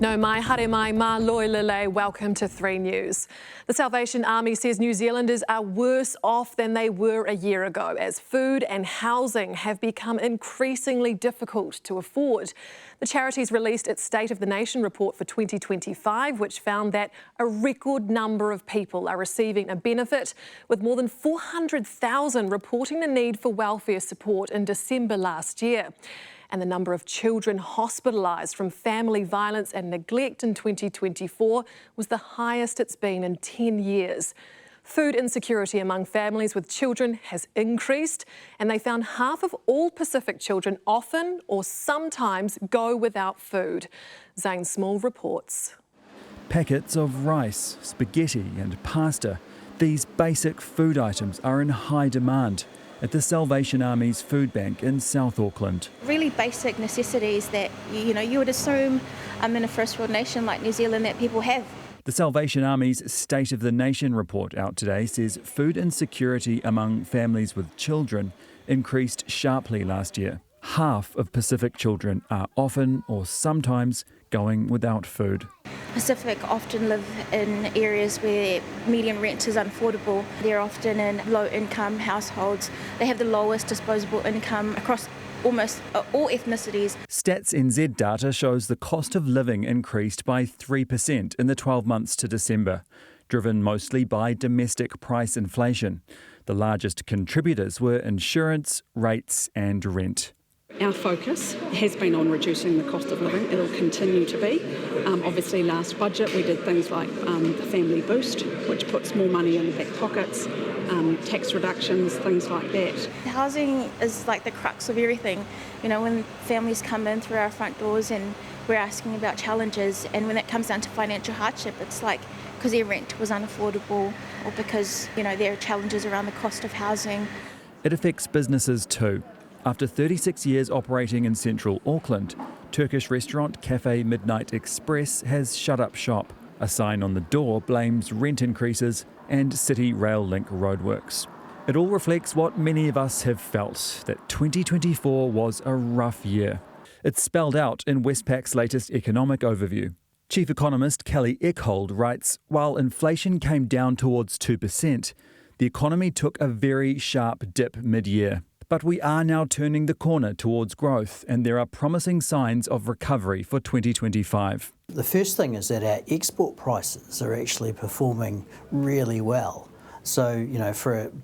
No mai haere mai, ma loi lele. Welcome to 3 News. The Salvation Army says New Zealanders are worse off than they were a year ago as food and housing have become increasingly difficult to afford. The charity's released its State of the Nation report for 2025, which found that a record number of people are receiving a benefit, with more than 400,000 reporting the need for welfare support in December last year. And the number of children hospitalised from family violence and neglect in 2024 was the highest it's been in 10 years. Food insecurity among families with children has increased, and they found half of all Pacific children often or sometimes go without food. Zane Small reports. Packets of rice, spaghetti and pasta. These basic food items are in high demand at the Salvation Army's food bank in South Auckland. Really basic necessities that you would assume in a first world nation like New Zealand that people have. The Salvation Army's State of the Nation report out today says food insecurity among families with children increased sharply last year. Half of Pacific children are often or sometimes going without food. Pacific often live in areas where median rent is unaffordable. They're often in low-income households. They have the lowest disposable income across almost all ethnicities. Stats NZ data shows the cost of living increased by 3% in the 12 months to December, driven mostly by domestic price inflation. The largest contributors were insurance, rates and rent. Our focus has been on reducing the cost of living. It'll continue to be. Obviously, last budget we did things like the family boost, which puts more money in the back pockets, tax reductions, things like that. Housing is like the crux of everything. When families come in through our front doors and we're asking about challenges, and when it comes down to financial hardship, it's like because their rent was unaffordable or because there are challenges around the cost of housing. It affects businesses too. After 36 years operating in central Auckland, Turkish restaurant Cafe Midnight Express has shut up shop. A sign on the door blames rent increases and City Rail Link roadworks. It all reflects what many of us have felt, that 2024 was a rough year. It's spelled out in Westpac's latest economic overview. Chief economist Kelly Eckhold writes, while inflation came down towards 2%, the economy took a very sharp dip mid-year. But we are now turning the corner towards growth, and there are promising signs of recovery for 2025. The first thing is that our export prices are actually performing really well. So,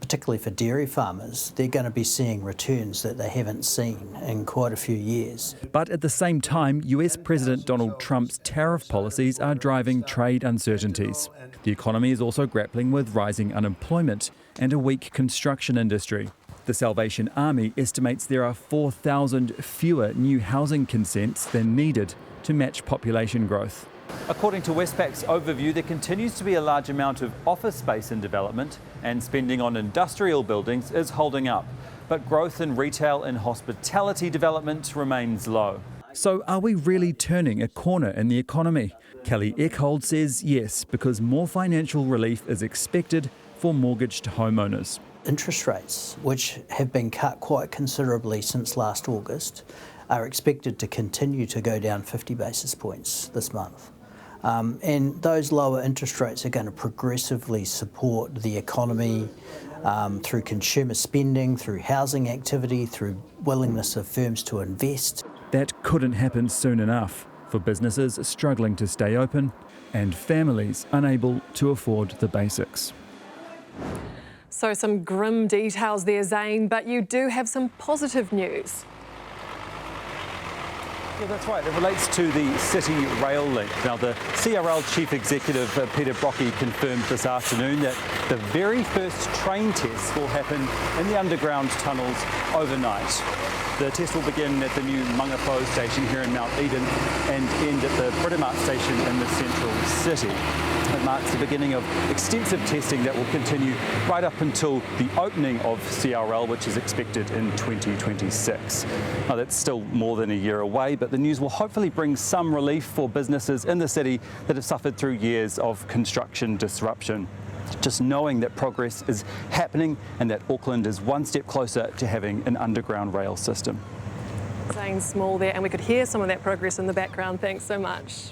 particularly for dairy farmers, they're going to be seeing returns that they haven't seen in quite a few years. But at the same time, US President Donald Trump's tariff policies are driving trade uncertainties. The economy is also grappling with rising unemployment and a weak construction industry. The Salvation Army estimates there are 4,000 fewer new housing consents than needed to match population growth. According to Westpac's overview, there continues to be a large amount of office space in development, and spending on industrial buildings is holding up. But growth in retail and hospitality development remains low. So are we really turning a corner in the economy? Kelly Eckhold says yes, because more financial relief is expected for mortgaged homeowners. Interest rates, which have been cut quite considerably since last August, are expected to continue to go down 50 basis points this month. And those lower interest rates are going to progressively support the economy through consumer spending, through housing activity, through willingness of firms to invest. That couldn't happen soon enough for businesses struggling to stay open and families unable to afford the basics. So some grim details there, Zane, but you do have some positive news. Yeah, that's right. It relates to the City Rail Link. Now, the CRL Chief Executive, Peter Brockie, confirmed this afternoon that the very first train tests will happen in the underground tunnels overnight. The test will begin at the new Mangapō station here in Mount Eden and end at the Britomart station in the central city. It marks the beginning of extensive testing that will continue right up until the opening of CRL, which is expected in 2026. Now, that's still more than a year away, but the news will hopefully bring some relief for businesses in the city that have suffered through years of construction disruption. Just knowing that progress is happening and that Auckland is one step closer to having an underground rail system. Zane Small there, and we could hear some of that progress in the background. Thanks so much.